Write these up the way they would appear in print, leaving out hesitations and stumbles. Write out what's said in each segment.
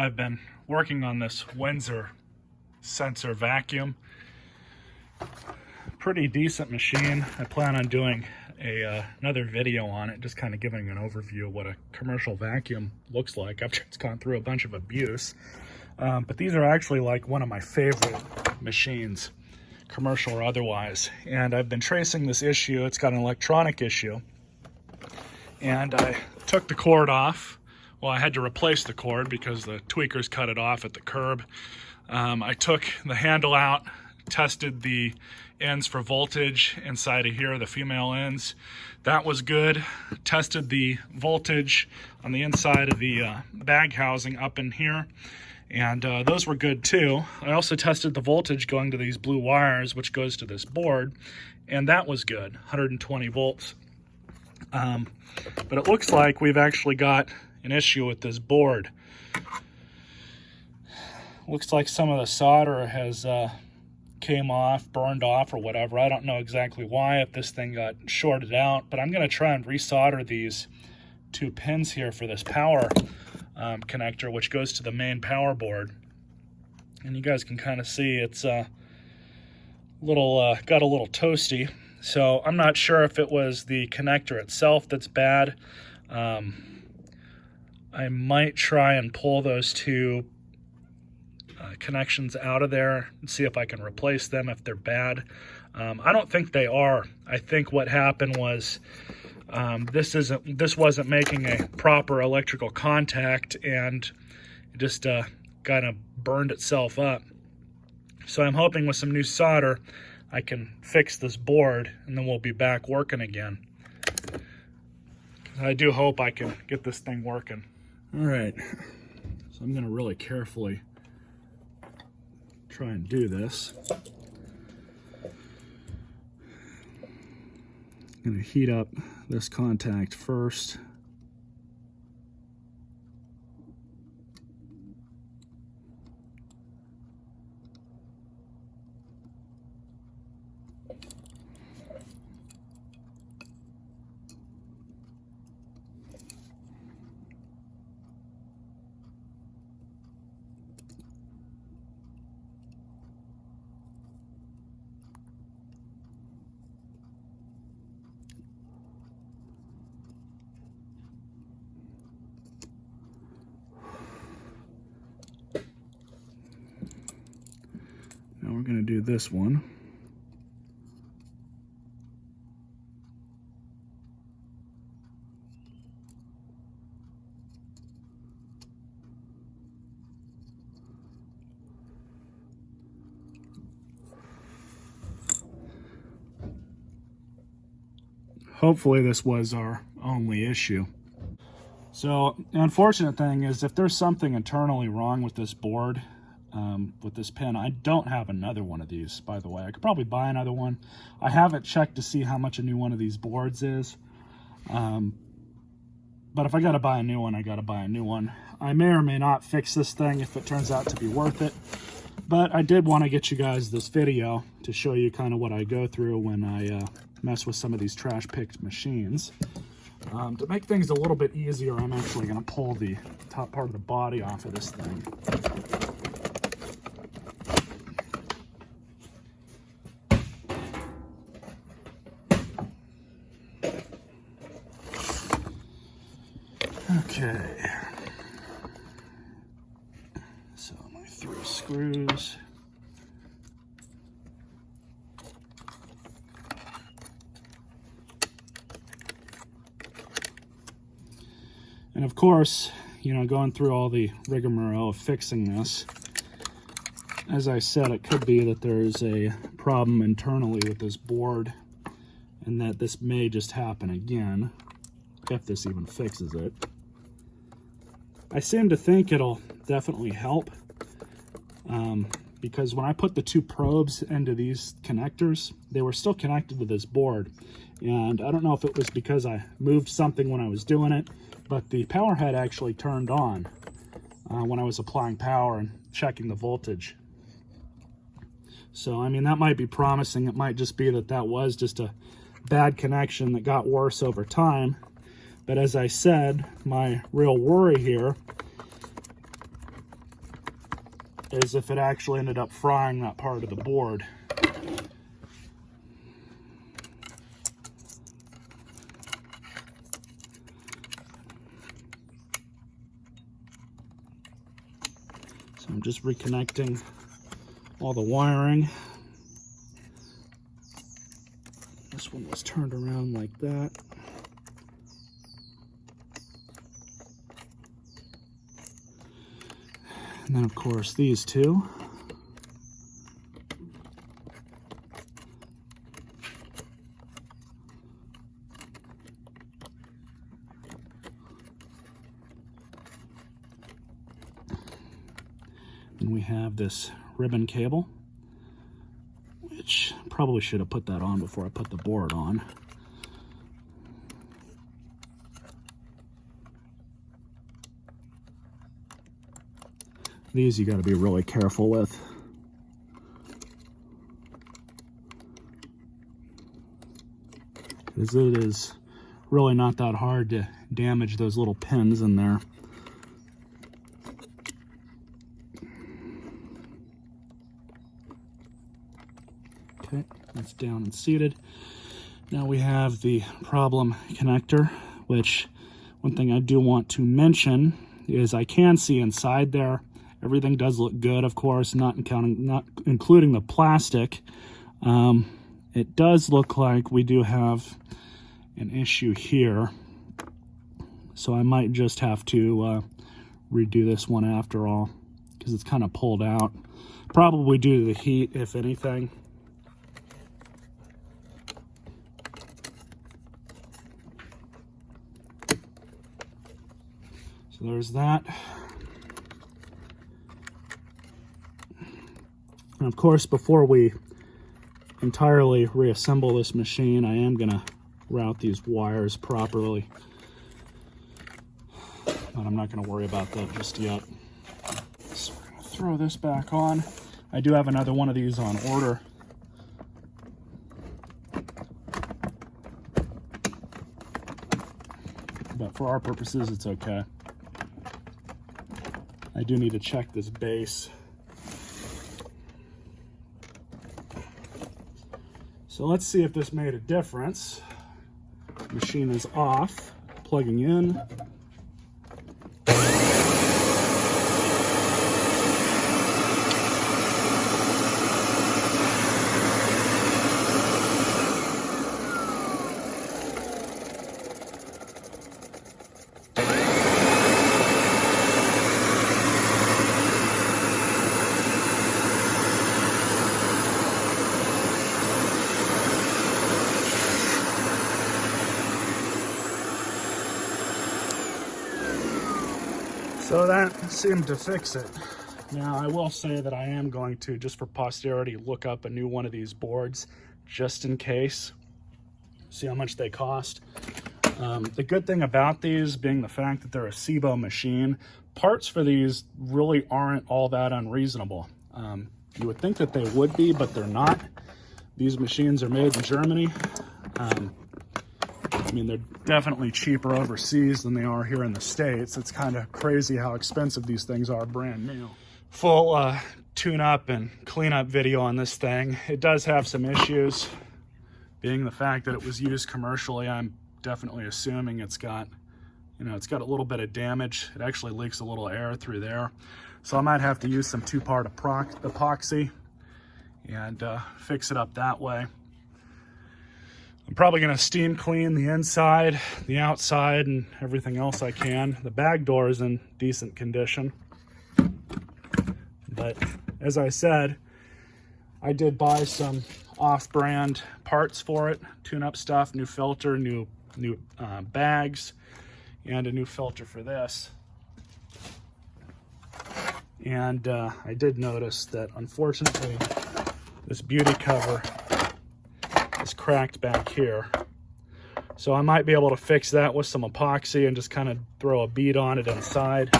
I've been working on this Windsor sensor vacuum. Pretty decent machine. I plan on doing another video on it, just kind of giving an overview of what a commercial vacuum looks like after it's gone through a bunch of abuse. But these are actually like one of my favorite machines, commercial or otherwise. And I've been tracing this issue. It's got an electronic issue. And I took the cord off. Well, I had to replace the cord because the tweakers cut it off at the curb. I took the handle out, tested the ends for voltage inside of here, the female ends. That was good. Tested the voltage on the inside of the bag housing up in here, and those were good too. I also tested the voltage going to these blue wires, which goes to this board, and that was good, 120 volts. But it looks like we've actually got an issue with this board. Looks like some of the solder has came off, burned off or whatever. I don't know exactly why, if this thing got shorted out, but I'm going to try and resolder these two pins here for this power connector, which goes to the main power board. And you guys can kind of see it's got a little toasty. So I'm not sure if it was the connector itself that's bad. I might try and pull those two connections out of there and see if I can replace them if they're bad. I don't think they are. I think what happened was this wasn't making a proper electrical contact, and it just kind of burned itself up. So I'm hoping with some new solder I can fix this board, and then we'll be back working again. I do hope I can get this thing working. All right, so I'm gonna really carefully try and do this. I'm gonna heat up this contact first. Now we're going to do this one. Hopefully this was our only issue. So the unfortunate thing is, if there's something internally wrong with this board, with this pin, I don't have another one of these, by the way. I could probably buy another one. I haven't checked to see how much a new one of these boards is. But if I gotta buy a new one, I gotta buy a new one. I may or may not fix this thing if it turns out to be worth it. But I did want to get you guys this video to show you kind of what I go through when I mess with some of these trash picked machines. To make things a little bit easier, I'm actually going to pull the top part of the body off of this thing. Okay. So my 3 screws. And of course, you know, going through all the rigmarole of fixing this, as I said, it could be that there's a problem internally with this board, and that this may just happen again, if this even fixes it. I seem to think it'll definitely help, because when I put the 2 probes into these connectors, they were still connected to this board. And I don't know if it was because I moved something when I was doing it, but the power head actually turned on when I was applying power and checking the voltage. So, I mean, that might be promising. It might just be that that was just a bad connection that got worse over time. But as I said, my real worry here as if it actually ended up frying that part of the board. So I'm just reconnecting all the wiring. This one was turned around like that. And then of course these two. And we have this ribbon cable, which probably should have put that on before I put the board on. These you got to be really careful with. Because it is really not that hard to damage those little pins in there. Okay, that's down and seated. Now we have the problem connector, which one thing I do want to mention is I can see inside there. Everything does look good, of course, not including the plastic. It does look like we do have an issue here. So I might just have to redo this one after all, because it's kind of pulled out. Probably due to the heat, if anything. So there's that. And of course, before we entirely reassemble this machine, I am going to route these wires properly. But I'm not going to worry about that just yet. So we're going to throw this back on. I do have another one of these on order. But for our purposes, it's okay. I do need to check this base. So let's see if this made a difference. Machine is off, plugging in. So that seemed to fix it. Now I will say that I am going to, just for posterity, look up a new one of these boards just in case, see how much they cost. The good thing about these being the fact that they're a SIBO machine, parts for these really aren't all that unreasonable. You would think that they would be, but they're not. These machines are made in Germany. I mean, they're definitely cheaper overseas than they are here in the States. It's kind of crazy how expensive these things are brand new. Full tune-up and clean-up video on this thing. It does have some issues. Being the fact that it was used commercially, I'm definitely assuming it's got, it's got a little bit of damage. It actually leaks a little air through there. So I might have to use some two-part epoxy and fix it up that way. I'm probably going to steam clean the inside, the outside, and everything else I can. The bag door is in decent condition. But as I said, I did buy some off-brand parts for it. Tune-up stuff, new filter, new bags, and a new filter for this. And I did notice that, unfortunately, this beauty cover is cracked back here. So I might be able to fix that with some epoxy and just kind of throw a bead on it inside.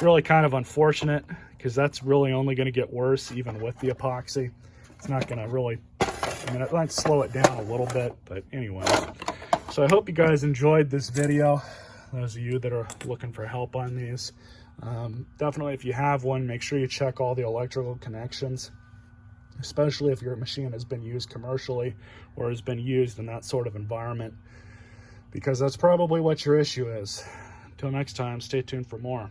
Really kind of unfortunate, because that's really only going to get worse even with the epoxy. It's not going to really, it might slow it down a little bit, but anyway. So I hope you guys enjoyed this video. Those of you that are looking for help on these. Definitely, if you have one, make sure you check all the electrical connections, especially if your machine has been used commercially or has been used in that sort of environment, because that's probably what your issue is. Until next time, stay tuned for more.